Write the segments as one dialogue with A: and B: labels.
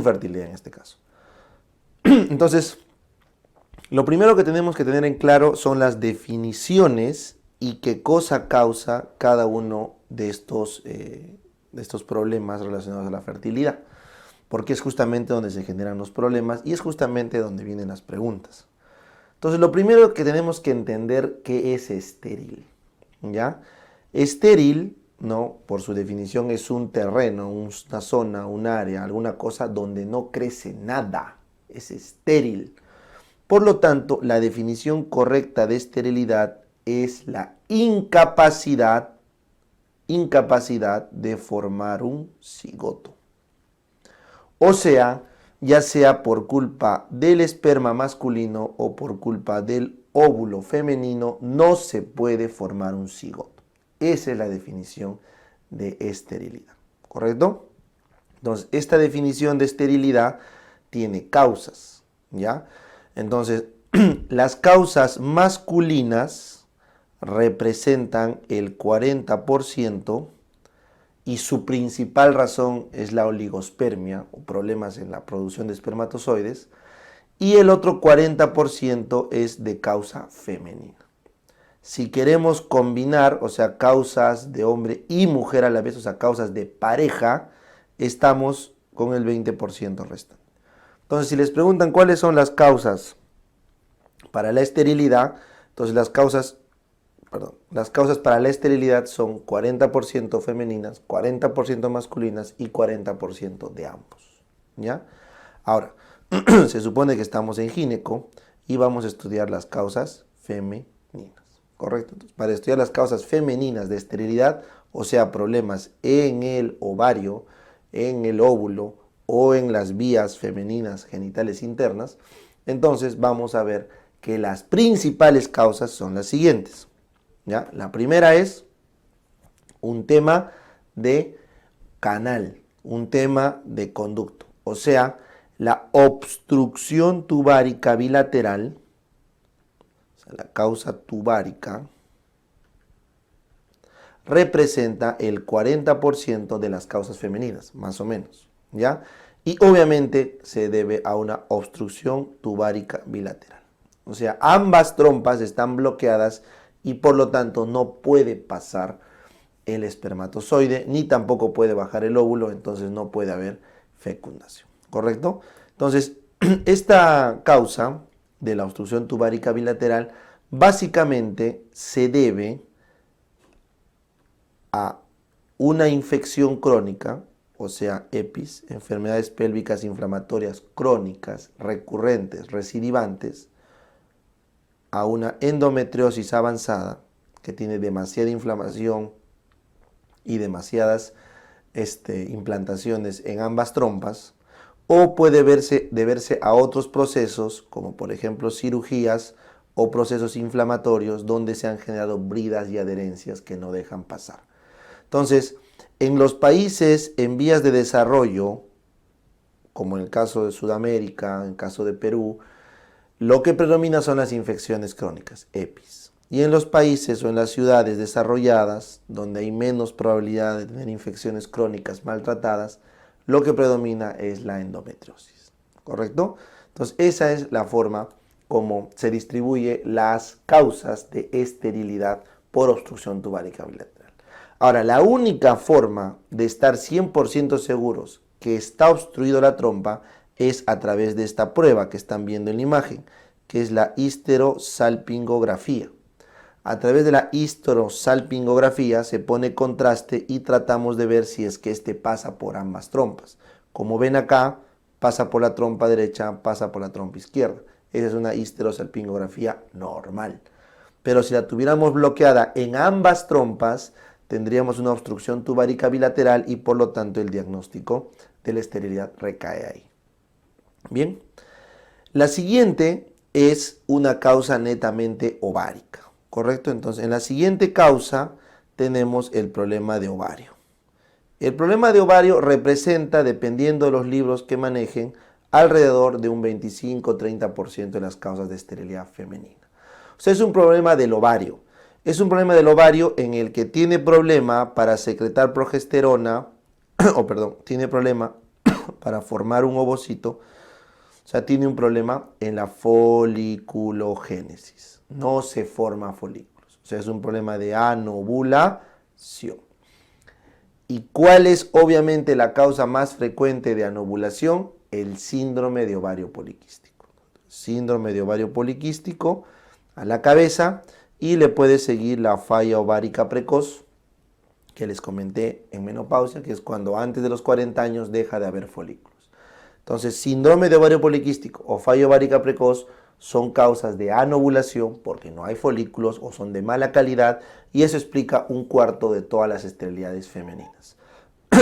A: infertilidad en este caso. Entonces, lo primero que tenemos que tener en claro son las definiciones y qué cosa causa cada uno de estos problemas relacionados a la fertilidad, porque es justamente donde se generan los problemas y es justamente donde vienen las preguntas. Entonces, lo primero que tenemos que entender qué es estéril, ¿ya? Estéril, ¿no? Por su definición es un terreno, una zona, un área, alguna cosa donde no crece nada, es estéril. Por lo tanto, la definición correcta de esterilidad es la incapacidad de formar un cigoto. O sea, ya sea por culpa del esperma masculino o por culpa del óvulo femenino, no se puede formar un cigoto. Esa es la definición de esterilidad, ¿correcto? Entonces, esta definición de esterilidad tiene causas, ¿ya? Entonces, las causas masculinas representan el 40% y su principal razón es la oligospermia o problemas en la producción de espermatozoides, y el otro 40% es de causa femenina. Si queremos combinar, o sea, causas de hombre y mujer a la vez, o sea, causas de pareja, estamos con el 20% restante. Entonces, si les preguntan cuáles son las causas para la esterilidad, entonces las causas para la esterilidad son 40% femeninas, 40% masculinas y 40% de ambos, ¿ya? Ahora, se supone que estamos en gineco y vamos a estudiar las causas femeninas, ¿correcto? Entonces, para estudiar las causas femeninas de esterilidad, o sea, problemas en el ovario, en el óvulo o en las vías femeninas genitales internas, entonces vamos a ver que las principales causas son las siguientes, ¿ya? La primera es un tema de canal, un tema de conducto, o sea, la obstrucción tubárica bilateral, o sea, la causa tubárica, representa el 40% de las causas femeninas, más o menos, ¿ya? Y obviamente se debe a una obstrucción tubárica bilateral. O sea, ambas trompas están bloqueadas y por lo tanto no puede pasar el espermatozoide, ni tampoco puede bajar el óvulo, entonces no puede haber fecundación, ¿correcto? Entonces, esta causa de la obstrucción tubárica bilateral básicamente se debe a una infección crónica, o sea, EPIs, enfermedades pélvicas inflamatorias crónicas, recurrentes, recidivantes, a una endometriosis avanzada que tiene demasiada inflamación y demasiadas implantaciones en ambas trompas, o puede deberse a otros procesos, como por ejemplo cirugías o procesos inflamatorios donde se han generado bridas y adherencias que no dejan pasar. Entonces, en los países en vías de desarrollo, como en el caso de Sudamérica, en el caso de Perú, lo que predomina son las infecciones crónicas, EPIs. Y en los países o en las ciudades desarrolladas, donde hay menos probabilidad de tener infecciones crónicas maltratadas, lo que predomina es la endometriosis, ¿correcto? Entonces, esa es la forma como se distribuye las causas de esterilidad por obstrucción tubárica bilateral. Ahora, la única forma de estar 100% seguros que está obstruido la trompa es a través de esta prueba que están viendo en la imagen, que es la histerosalpingografía. A través de la histerosalpingografía se pone contraste y tratamos de ver si es que pasa por ambas trompas. Como ven acá, pasa por la trompa derecha, pasa por la trompa izquierda. Esa es una histerosalpingografía normal. Pero si la tuviéramos bloqueada en ambas trompas, tendríamos una obstrucción tubárica bilateral y por lo tanto el diagnóstico de la esterilidad recae ahí. Bien, la siguiente es una causa netamente ovárica, ¿correcto? Entonces, en la siguiente causa tenemos el problema de ovario. El problema de ovario representa, dependiendo de los libros que manejen, alrededor de un 25-30% de las causas de esterilidad femenina. O sea, es un problema del ovario. Es un problema del ovario en el que tiene problema para secretar progesterona, tiene problema para formar un ovocito, o sea, tiene un problema en la foliculogénesis. No se forma folículos. O sea, es un problema de anovulación. ¿Y cuál es obviamente la causa más frecuente de anovulación? El síndrome de ovario poliquístico. Síndrome de ovario poliquístico a la cabeza, y le puede seguir la falla ovárica precoz, que les comenté en menopausia, que es cuando antes de los 40 años deja de haber folículos. Entonces, síndrome de ovario poliquístico o falla ovárica precoz son causas de anovulación porque no hay folículos o son de mala calidad, y eso explica un cuarto de todas las esterilidades femeninas.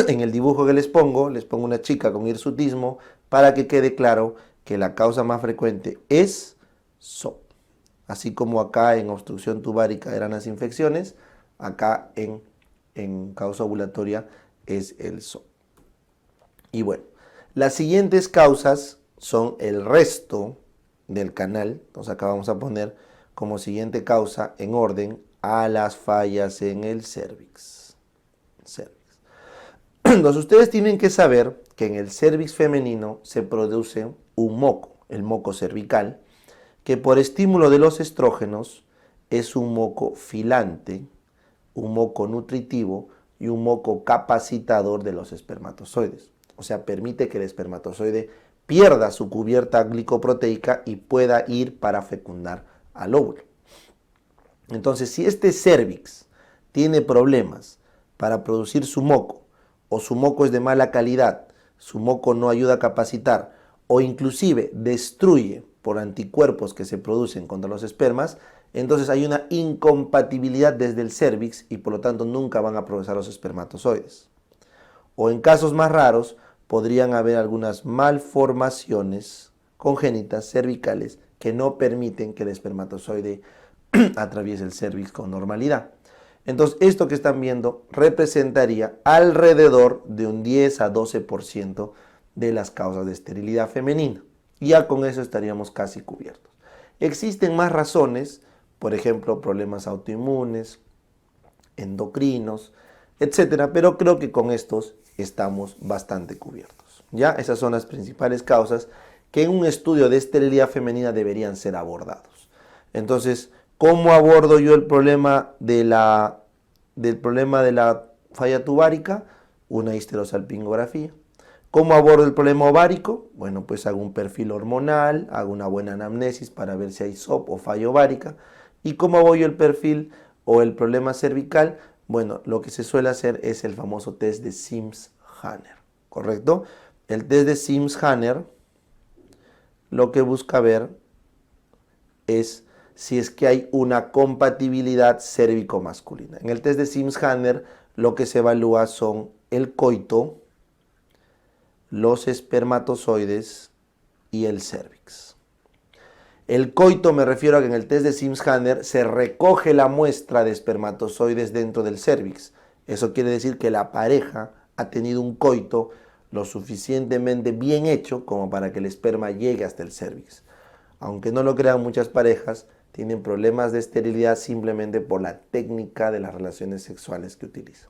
A: En el dibujo que les pongo una chica con hirsutismo para que quede claro que la causa más frecuente es SOP. Así como acá en obstrucción tubárica eran las infecciones, acá en causa ovulatoria es el SOP. Y bueno, las siguientes causas son el resto del canal. Entonces acá vamos a poner como siguiente causa en orden a las fallas en el cérvix. Entonces ustedes tienen que saber que en el cérvix femenino se produce un moco, el moco cervical, que por estímulo de los estrógenos es un moco filante, un moco nutritivo y un moco capacitador de los espermatozoides. O sea, permite que el espermatozoide pierda su cubierta glicoproteica y pueda ir para fecundar al óvulo. Entonces, si este cérvix tiene problemas para producir su moco, o su moco es de mala calidad, su moco no ayuda a capacitar, o inclusive destruye por anticuerpos que se producen contra los espermas, entonces hay una incompatibilidad desde el cérvix y por lo tanto nunca van a progresar los espermatozoides. O en casos más raros, podrían haber algunas malformaciones congénitas cervicales que no permiten que el espermatozoide atraviese el cérvix con normalidad. Entonces, esto que están viendo representaría alrededor de un 10 a 12% de las causas de esterilidad femenina. Ya con eso estaríamos casi cubiertos. Existen más razones, por ejemplo, problemas autoinmunes, endocrinos, etcétera, pero creo que con estos estamos bastante cubiertos. Ya, esas son las principales causas que en un estudio de esterilidad femenina deberían ser abordados. Entonces, ¿cómo abordo yo el problema de la falla tubárica? Una histerosalpingografía. ¿Cómo abordo el problema ovárico? Bueno, pues hago un perfil hormonal, hago una buena anamnesis para ver si hay SOP o falla ovárica. ¿Y cómo hago yo el perfil o el problema cervical? Bueno, lo que se suele hacer es el famoso test de Sims-Hanner, ¿correcto? El test de Sims-Hanner lo que busca ver es si es que hay una compatibilidad cérvico-masculina. En el test de Sims-Hanner lo que se evalúa son el coito, los espermatozoides y el cérvix. El coito me refiero a que en el test de Sims-Hanner se recoge la muestra de espermatozoides dentro del cérvix. Eso quiere decir que la pareja ha tenido un coito lo suficientemente bien hecho como para que el esperma llegue hasta el cérvix. Aunque no lo crean, muchas parejas tienen problemas de esterilidad simplemente por la técnica de las relaciones sexuales que utilizan.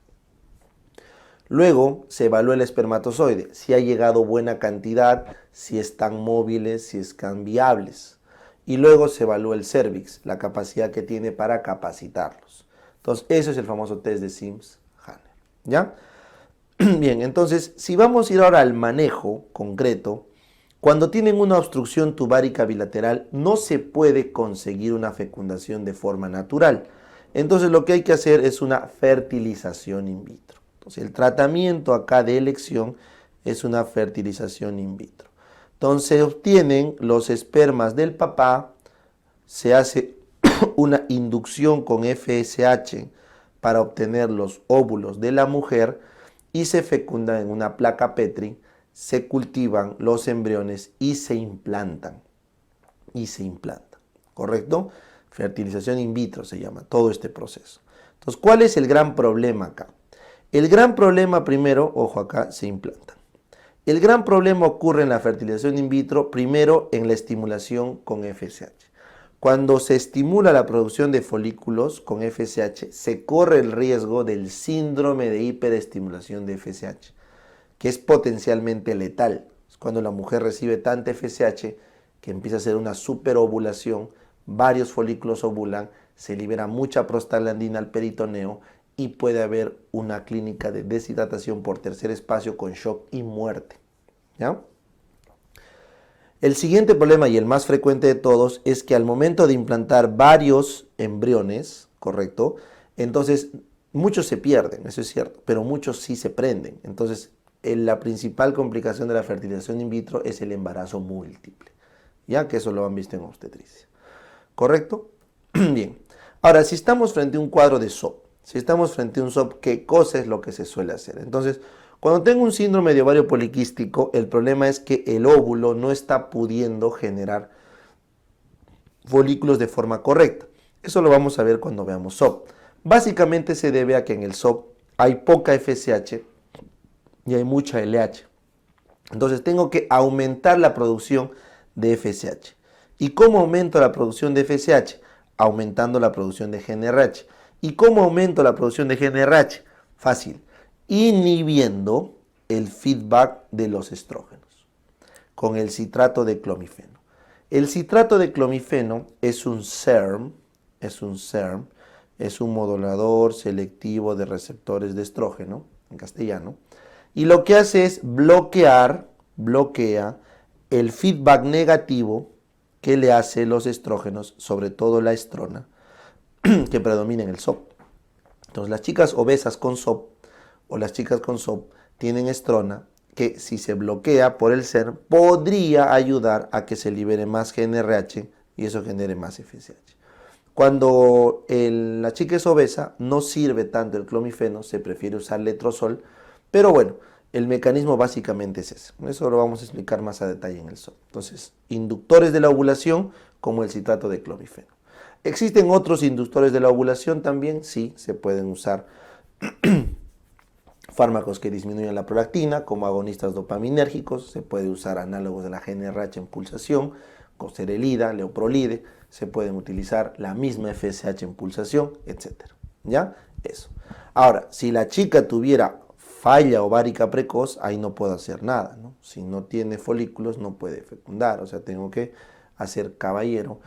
A: Luego se evalúa el espermatozoide, si ha llegado buena cantidad, si están móviles, si están viables. Y luego se evalúa el cérvix, la capacidad que tiene para capacitarlos. Entonces, eso es el famoso test de Sims-Hanner. ¿Ya? Bien, entonces, si vamos a ir ahora al manejo concreto, cuando tienen una obstrucción tubárica bilateral, no se puede conseguir una fecundación de forma natural. Entonces, lo que hay que hacer es una fertilización in vitro. Entonces, el tratamiento acá de elección es una fertilización in vitro. Entonces, se obtienen los espermas del papá, se hace una inducción con FSH para obtener los óvulos de la mujer y se fecunda en una placa Petri, se cultivan los embriones y se implantan. ¿Correcto? Fertilización in vitro se llama todo este proceso. Entonces, ¿cuál es el gran problema acá? El gran problema primero, ojo acá, se implantan. El gran problema ocurre en la fertilización in vitro, primero en la estimulación con FSH. Cuando se estimula la producción de folículos con FSH, se corre el riesgo del síndrome de hiperestimulación de FSH, que es potencialmente letal. Es cuando la mujer recibe tanta FSH que empieza a hacer una superovulación, varios folículos ovulan, se libera mucha prostaglandina al peritoneo y puede haber una clínica de deshidratación por tercer espacio con shock y muerte. ¿Ya? El siguiente problema y el más frecuente de todos es que al momento de implantar varios embriones, ¿correcto? Entonces muchos se pierden, eso es cierto, pero muchos sí se prenden. Entonces la principal complicación de la fertilización in vitro es el embarazo múltiple, ya que eso lo han visto en obstetricia. ¿Correcto? Bien. Ahora, si estamos frente a un cuadro de SOP, si estamos frente a un SOP, ¿qué cosa es lo que se suele hacer? Entonces, cuando tengo un síndrome de ovario poliquístico, el problema es que el óvulo no está pudiendo generar folículos de forma correcta. Eso lo vamos a ver cuando veamos SOP. Básicamente se debe a que en el SOP hay poca FSH y hay mucha LH. Entonces tengo que aumentar la producción de FSH. ¿Y cómo aumento la producción de FSH? Aumentando la producción de GnRH. ¿Y cómo aumento la producción de GnRH? Fácil. Inhibiendo el feedback de los estrógenos con el citrato de clomifeno. El citrato de clomifeno es un SERM, es un modulador selectivo de receptores de estrógeno, en castellano, y lo que hace es bloquea el feedback negativo que le hace los estrógenos, sobre todo la estrona, que predomina en el SOP. Entonces las chicas obesas con SOP o las chicas con SOP tienen estrona que si se bloquea por el SERM podría ayudar a que se libere más GnRH y eso genere más FSH. Cuando la chica es obesa no sirve tanto el clomifeno, se prefiere usar letrozol, pero bueno, el mecanismo básicamente es ese. Eso lo vamos a explicar más a detalle en el SOP. Entonces, inductores de la ovulación como el citrato de clomifeno. ¿Existen otros inductores de la ovulación también? Sí, se pueden usar fármacos que disminuyen la prolactina, como agonistas dopaminérgicos, se puede usar análogos de la GnRH en pulsación, coserelida, leoprolide, se pueden utilizar la misma FSH en pulsación, etc. ¿Ya? Eso. Ahora, si la chica tuviera falla ovárica precoz, ahí no puedo hacer nada, ¿no? Si no tiene folículos, no puede fecundar, o sea, tengo que hacer caballero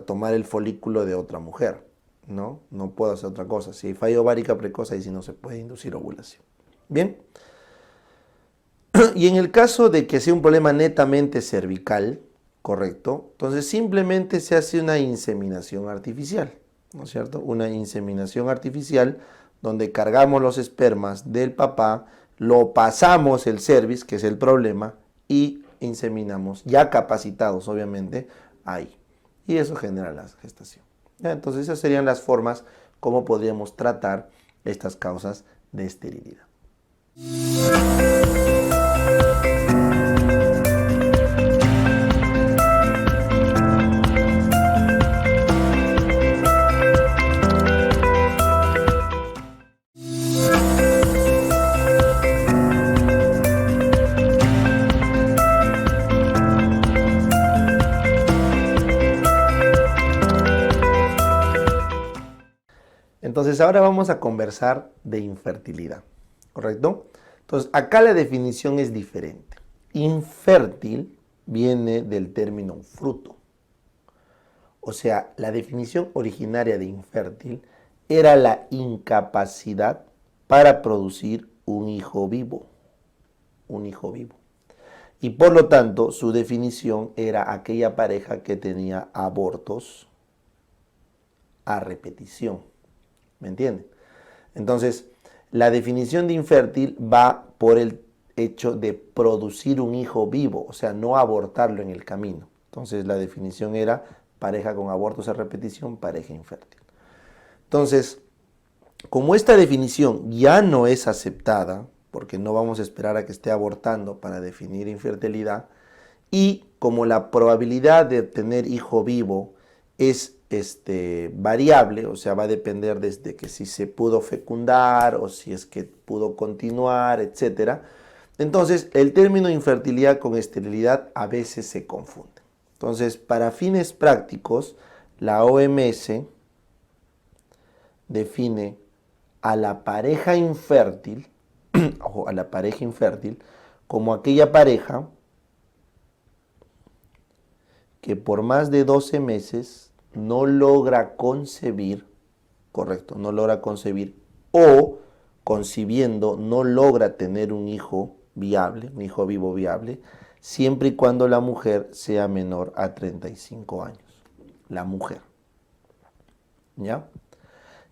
A: tomar el folículo de otra mujer. No puedo hacer otra cosa. Si hay falla ovárica precoz, ahí sí no se puede inducir ovulación. Bien. Y en el caso de que sea un problema netamente cervical, correcto, entonces simplemente se hace una inseminación artificial, ¿no es cierto? Una inseminación artificial donde cargamos los espermas del papá, lo pasamos el cervix, que es el problema, y inseminamos, ya capacitados obviamente, ahí. Y eso genera la gestación. ¿Ya? Entonces esas serían las formas como podríamos tratar estas causas de esterilidad. Entonces ahora vamos a conversar de infertilidad, ¿correcto? Entonces acá la definición es diferente. Infértil viene del término fruto. O sea, la definición originaria de infértil era la incapacidad para producir un hijo vivo. Un hijo vivo. Y por lo tanto, su definición era aquella pareja que tenía abortos a repetición. ¿Me entienden? Entonces, la definición de infértil va por el hecho de producir un hijo vivo, o sea, no abortarlo en el camino. Entonces, la definición era pareja con abortos a repetición, pareja infértil. Entonces, como esta definición ya no es aceptada, porque no vamos a esperar a que esté abortando para definir infertilidad, y como la probabilidad de obtener hijo vivo es variable, o sea, va a depender desde que si se pudo fecundar o si es que pudo continuar, etc. Entonces, el término infertilidad con esterilidad a veces se confunde. Entonces, para fines prácticos, la OMS define a la pareja infértil ojo, a la pareja infértil como aquella pareja que por más de 12 meses no logra concebir, correcto, no logra concebir, o concibiendo no logra tener un hijo viable, un hijo vivo viable, siempre y cuando la mujer sea menor a 35 años. La mujer. ¿Ya?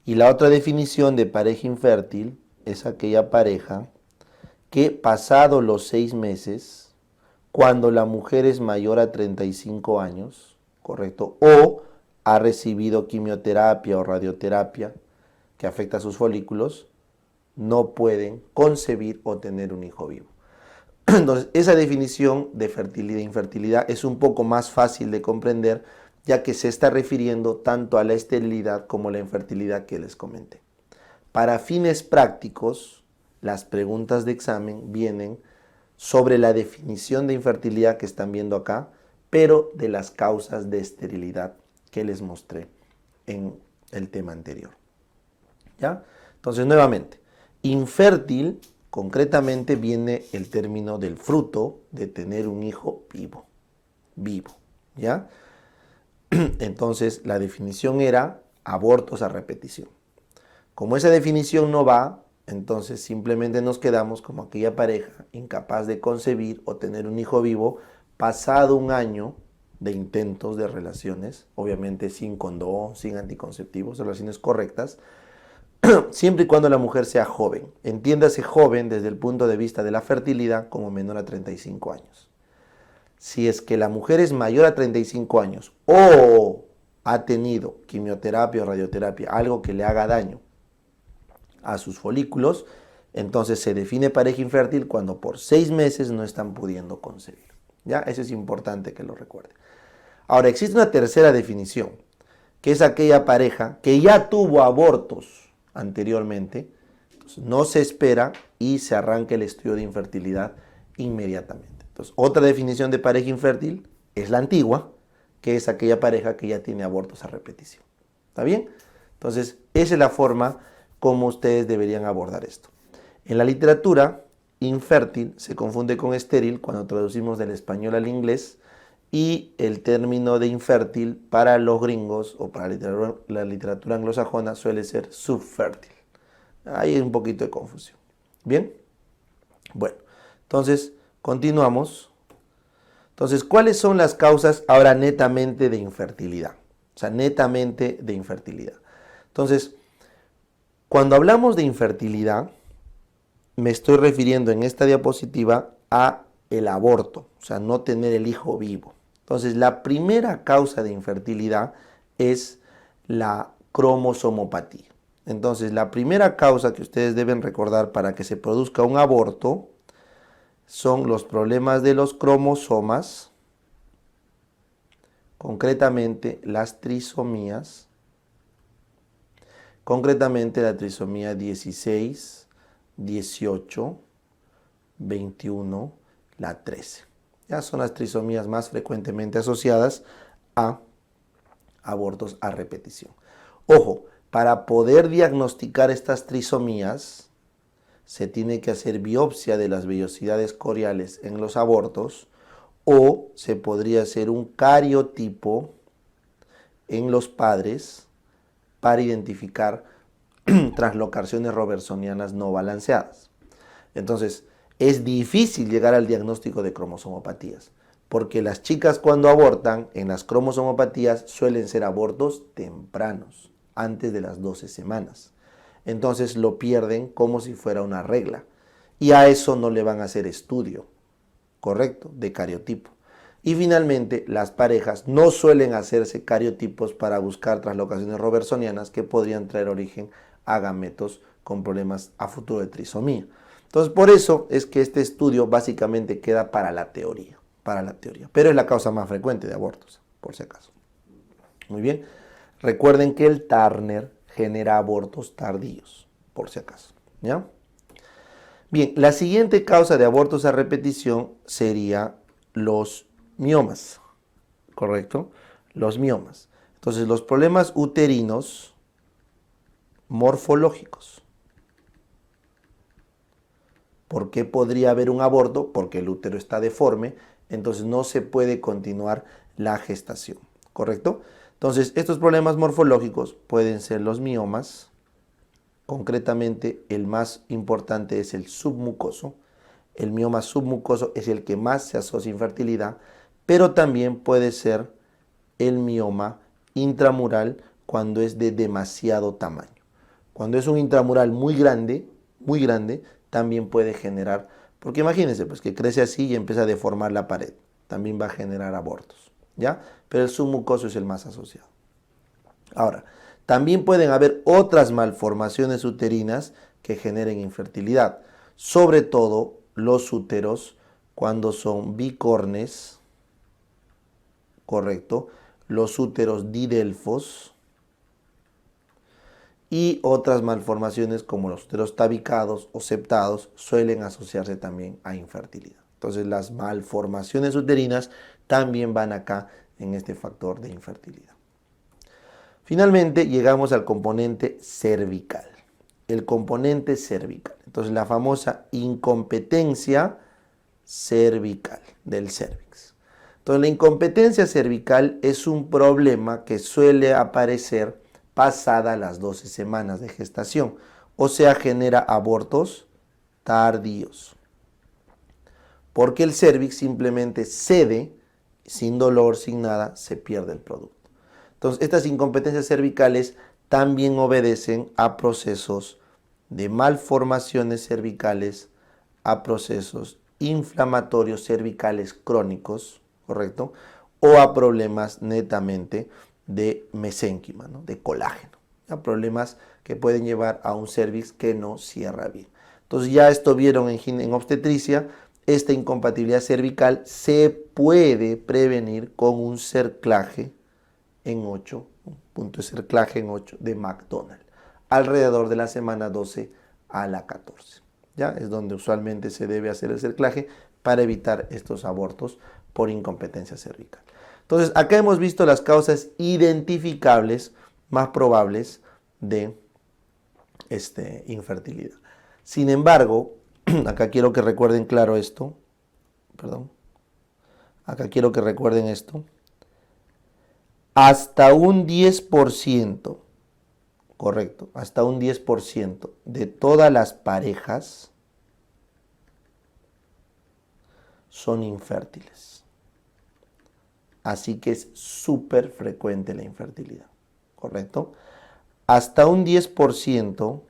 A: Y la otra definición de pareja infértil es aquella pareja que pasado los 6 meses, cuando la mujer es mayor a 35 años, ¿correcto? O ha recibido quimioterapia o radioterapia que afecta a sus folículos, no pueden concebir o tener un hijo vivo. Entonces, esa definición de fertilidad e infertilidad es un poco más fácil de comprender, ya que se está refiriendo tanto a la esterilidad como a la infertilidad que les comenté. Para fines prácticos, las preguntas de examen vienen sobre la definición de infertilidad que están viendo acá, pero de las causas de esterilidad que les mostré en el tema anterior. ¿Ya? Entonces, nuevamente, infértil, concretamente viene el término del fruto de tener un hijo vivo. Vivo. ¿Ya? Entonces, la definición era abortos a repetición. Como esa definición no va, entonces simplemente nos quedamos como aquella pareja incapaz de concebir o tener un hijo vivo pasado un año de intentos de relaciones, obviamente sin condón, sin anticonceptivos, relaciones correctas, siempre y cuando la mujer sea joven. Entiéndase joven desde el punto de vista de la fertilidad como menor a 35 años. Si es que la mujer es mayor a 35 años o ha tenido quimioterapia o radioterapia, algo que le haga daño a sus folículos, entonces se define pareja infértil cuando por 6 meses no están pudiendo concebir. ¿Ya? Eso es importante que lo recuerden. Ahora, existe una tercera definición, que es aquella pareja que ya tuvo abortos anteriormente, entonces no se espera y se arranca el estudio de infertilidad inmediatamente. Entonces, otra definición de pareja infértil es la antigua, que es aquella pareja que ya tiene abortos a repetición. ¿Está bien? Entonces, esa es la forma como ustedes deberían abordar esto. En la literatura, infértil se confunde con estéril cuando traducimos del español al inglés, y el término de infértil para los gringos o para la literatura anglosajona suele ser subfértil. Ahí hay un poquito de confusión. ¿Bien? Bueno, entonces continuamos. Entonces, ¿cuáles son las causas ahora netamente de infertilidad? O sea, netamente de infertilidad. Entonces, cuando hablamos de infertilidad, me estoy refiriendo en esta diapositiva a el aborto, o sea, no tener el hijo vivo. Entonces, la primera causa de infertilidad es la cromosomopatía. Entonces, la primera causa que ustedes deben recordar para que se produzca un aborto son los problemas de los cromosomas, concretamente las trisomías, concretamente la trisomía 16, 18, 21, la 13. Ya son las trisomías más frecuentemente asociadas a abortos a repetición. Ojo, para poder diagnosticar estas trisomías, se tiene que hacer biopsia de las vellosidades coriales en los abortos, o se podría hacer un cariotipo en los padres para identificar translocaciones robertsonianas no balanceadas. Entonces, es difícil llegar al diagnóstico de cromosomopatías, porque las chicas cuando abortan en las cromosomopatías suelen ser abortos tempranos, antes de las 12 semanas. Entonces lo pierden como si fuera una regla. Y a eso no le van a hacer estudio, ¿correcto?, de cariotipo. Y finalmente, las parejas no suelen hacerse cariotipos para buscar translocaciones robertsonianas que podrían traer origen a gametos con problemas a futuro de trisomía. Entonces, por eso es que este estudio básicamente queda para la teoría, pero es la causa más frecuente de abortos, por si acaso. Muy bien, recuerden que el Turner genera abortos tardíos, por si acaso, ¿ya? Bien, la siguiente causa de abortos a repetición sería los miomas, ¿correcto? Los miomas. Entonces, los problemas uterinos morfológicos. ¿Por qué podría haber un aborto? Porque el útero está deforme, entonces no se puede continuar la gestación, ¿correcto? Entonces, estos problemas morfológicos pueden ser los miomas, concretamente el más importante es el submucoso. El mioma submucoso es el que más se asocia a infertilidad, pero también puede ser el mioma intramural cuando es de demasiado tamaño. Cuando es un intramural muy grande, también puede generar, porque imagínense, pues que crece así y empieza a deformar la pared, también va a generar abortos, ¿ya? Pero el submucoso es el más asociado. Ahora, también pueden haber otras malformaciones uterinas que generen infertilidad, sobre todo los úteros cuando son bicornes, correcto, los úteros didelfos y otras malformaciones como los úteros tabicados o septados suelen asociarse también a infertilidad. Entonces las malformaciones uterinas también van acá en este factor de infertilidad. Finalmente llegamos al componente cervical. El componente cervical. Entonces la famosa incompetencia cervical del cervix. Entonces la incompetencia cervical es un problema que suele aparecer pasadas las 12 semanas de gestación. O sea, genera abortos tardíos. Porque el cervix simplemente cede, sin dolor, sin nada, se pierde el producto. Entonces, estas incompetencias cervicales también obedecen a procesos de malformaciones cervicales, a procesos inflamatorios cervicales crónicos, ¿correcto? O a problemas netamente de mesénquima, ¿no? De colágeno, a problemas que pueden llevar a un cervix que no cierra bien. Entonces, ya esto vieron en obstetricia, esta incompatibilidad cervical se puede prevenir con un cerclaje en 8, un punto de cerclaje en 8 de McDonald, alrededor de la semana 12 a la 14. ¿Ya? Es donde usualmente se debe hacer el cerclaje para evitar estos abortos por incompetencia cervical. Entonces, acá hemos visto las causas identificables más probables de infertilidad. Sin embargo, acá quiero que recuerden claro esto, acá quiero que recuerden esto, hasta un 10%, correcto, hasta un 10% de todas las parejas son infértiles. Así que es súper frecuente la infertilidad, ¿correcto? Hasta un 10%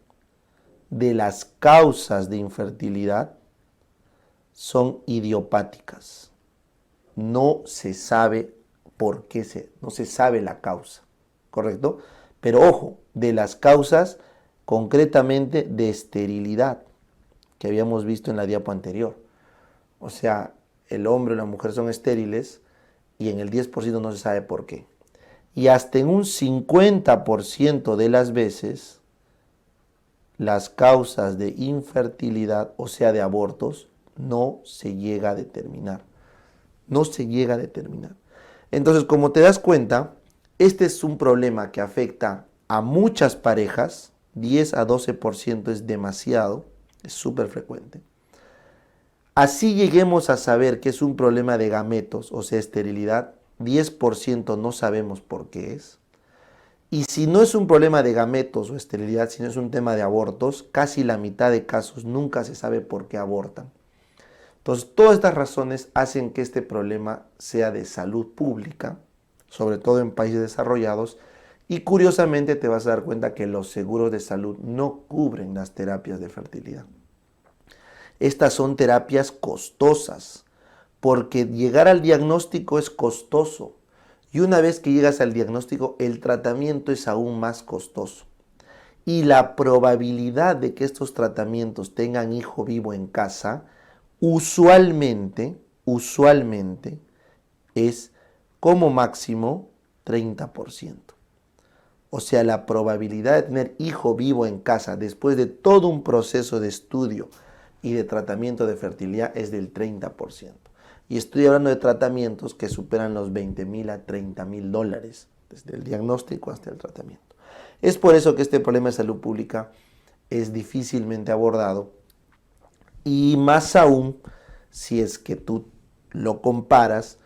A: de las causas de infertilidad son idiopáticas. No se sabe por qué no se sabe la causa, ¿correcto? Pero ojo, de las causas concretamente de esterilidad que habíamos visto en la diapo anterior. O sea, el hombre o la mujer son estériles y en el 10% no se sabe por qué. Y hasta en un 50% de las veces, las causas de infertilidad, o sea, de abortos, no se llega a determinar. No se llega a determinar. Entonces, como te das cuenta, este es un problema que afecta a muchas parejas, 10 a 12% es demasiado, es súper frecuente. Así lleguemos a saber que es un problema de gametos, o sea, esterilidad, 10% no sabemos por qué es. Y si no es un problema de gametos o esterilidad, sino es un tema de abortos, casi la mitad de casos nunca se sabe por qué abortan. Entonces, todas estas razones hacen que este problema sea de salud pública, sobre todo en países desarrollados, y curiosamente te vas a dar cuenta que los seguros de salud no cubren las terapias de fertilidad. Estas son terapias costosas, porque llegar al diagnóstico es costoso. Y una vez que llegas al diagnóstico, el tratamiento es aún más costoso. Y la probabilidad de que estos tratamientos tengan hijo vivo en casa, usualmente es como máximo 30%. O sea, la probabilidad de tener hijo vivo en casa después de todo un proceso de estudio y de tratamiento de fertilidad es del 30%. Y estoy hablando de tratamientos que superan los $20,000 a $30,000, desde el diagnóstico hasta el tratamiento. Es por eso que este problema de salud pública es difícilmente abordado Y más aún si es que tú lo comparas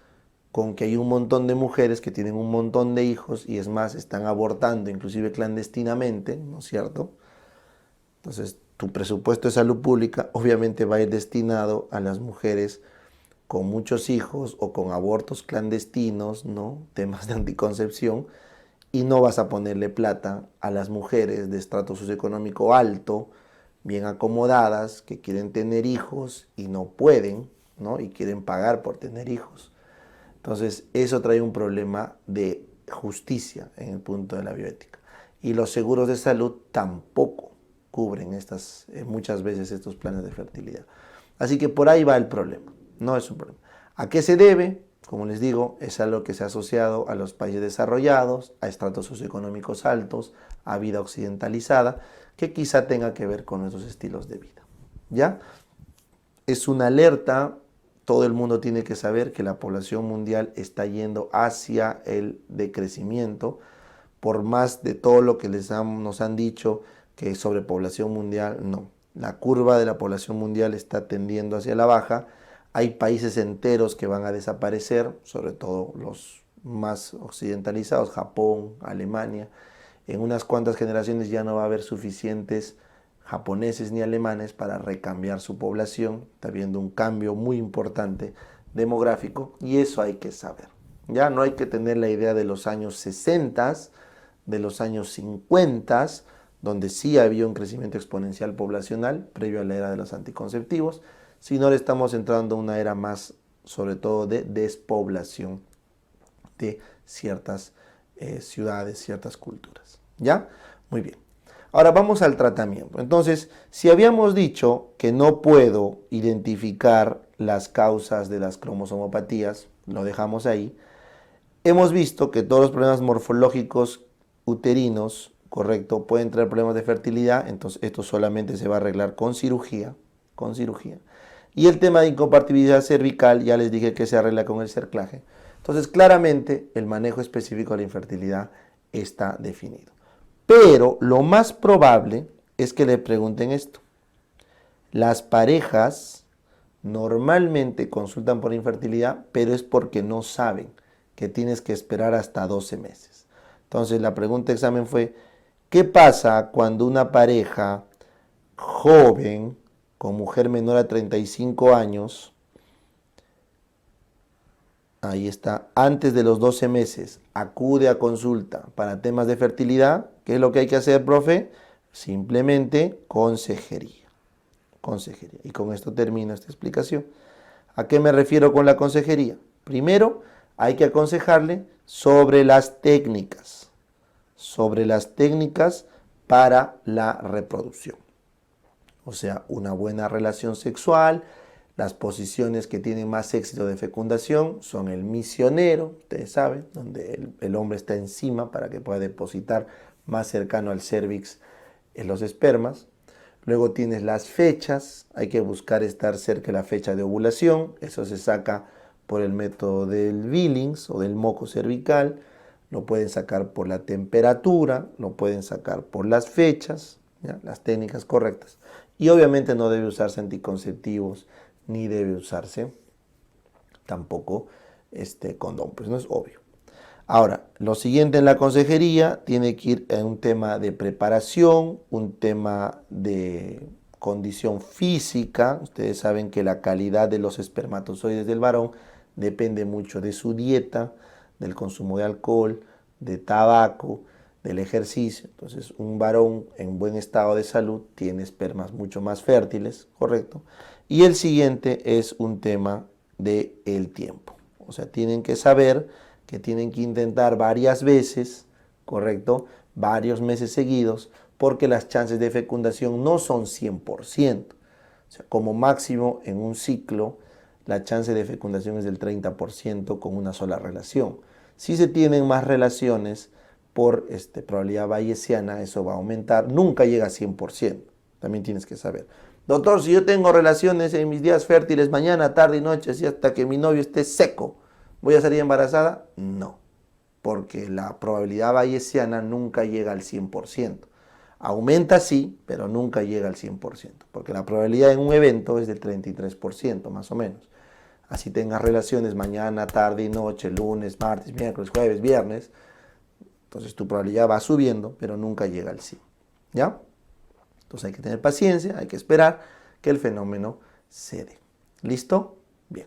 A: con que hay un montón de mujeres que tienen un montón de hijos y es más, están abortando inclusive clandestinamente, ¿no es cierto? Entonces, tu presupuesto de salud pública obviamente va a ir destinado a las mujeres con muchos hijos o con abortos clandestinos, ¿no? Temas de anticoncepción, y no vas a ponerle plata a las mujeres de estrato socioeconómico alto, bien acomodadas, que quieren tener hijos y no pueden, ¿no? Y quieren pagar por tener hijos. Entonces, eso trae un problema de justicia en el punto de la bioética. Y los seguros de salud tampoco cubren muchas veces estos planes de fertilidad. Así que por ahí va el problema, no es un problema. ¿A qué se debe? Como les digo, es algo que se ha asociado a los países desarrollados, a estratos socioeconómicos altos, a vida occidentalizada, que quizá tenga que ver con nuestros estilos de vida. ¿Ya? Es una alerta, todo el mundo tiene que saber que la población mundial está yendo hacia el decrecimiento, por más de todo lo que nos han dicho que es sobrepoblación mundial, no. La curva de la población mundial está tendiendo hacia la baja. Hay países enteros que van a desaparecer, sobre todo los más occidentalizados, Japón, Alemania. En unas cuantas generaciones ya no va a haber suficientes japoneses ni alemanes para recambiar su población. Está habiendo un cambio muy importante demográfico y eso hay que saber. Ya no hay que tener la idea de los años 60, de los años 50, donde sí había un crecimiento exponencial poblacional previo a la era de los anticonceptivos, sino ahora estamos entrando a una era más, sobre todo, de despoblación de ciertas ciudades, ciertas culturas. ¿Ya? Muy bien. Ahora vamos al tratamiento. Entonces, si habíamos dicho que no puedo identificar las causas de las cromosomopatías, lo dejamos ahí. Hemos visto que todos los problemas morfológicos uterinos, correcto, pueden traer problemas de fertilidad, entonces esto solamente se va a arreglar con cirugía, con cirugía. Y el tema de incompatibilidad cervical, ya les dije que se arregla con el cerclaje. Entonces, claramente, el manejo específico de la infertilidad está definido. Pero lo más probable es que le pregunten esto. Las parejas normalmente consultan por infertilidad, pero es porque no saben que tienes que esperar hasta 12 meses. Entonces, la pregunta de examen fue, ¿qué pasa cuando una pareja joven, con mujer menor a 35 años, ahí está, antes de los 12 meses, acude a consulta para temas de fertilidad? ¿Qué es lo que hay que hacer, profe? Simplemente consejería. Consejería. Y con esto termino esta explicación. ¿A qué me refiero con la consejería? Primero, hay que aconsejarle sobre las técnicas para la reproducción. O sea, una buena relación sexual. Las posiciones que tienen más éxito de fecundación son el misionero, ustedes saben, donde el hombre está encima para que pueda depositar más cercano al cérvix en los espermas. Luego tienes las fechas, hay que buscar estar cerca de la fecha de ovulación, eso se saca por el método del Billings o del moco cervical, lo pueden sacar por la temperatura, lo pueden sacar por las fechas, ¿ya? Las técnicas correctas. Y obviamente no debe usarse anticonceptivos, ni debe usarse tampoco condón, pues no es obvio. Ahora, lo siguiente en la consejería tiene que ir en un tema de preparación, un tema de condición física. Ustedes saben que la calidad de los espermatozoides del varón depende mucho de su dieta, del consumo de alcohol, de tabaco, del ejercicio. Entonces, un varón en buen estado de salud tiene espermas mucho más fértiles, ¿correcto? Y el siguiente es un tema del tiempo. O sea, tienen que saber que tienen que intentar varias veces, ¿correcto? Varios meses seguidos, porque las chances de fecundación no son 100%. O sea, como máximo en un ciclo, la chance de fecundación es del 30% con una sola relación. Si se tienen más relaciones por probabilidad bayesiana, eso va a aumentar. Nunca llega a 100%. También tienes que saber. Doctor, si yo tengo relaciones en mis días fértiles, mañana, tarde y noche, así hasta que mi novio esté seco, ¿voy a salir embarazada? No, porque la probabilidad bayesiana nunca llega al 100%. Aumenta sí, pero nunca llega al 100%, porque la probabilidad en un evento es del 33%, más o menos. Así tengas relaciones mañana, tarde y noche, lunes, martes, miércoles, jueves, viernes, entonces tu probabilidad va subiendo, pero nunca llega al 100. ¿Ya? Entonces hay que tener paciencia, hay que esperar que el fenómeno se dé. ¿Listo? Bien.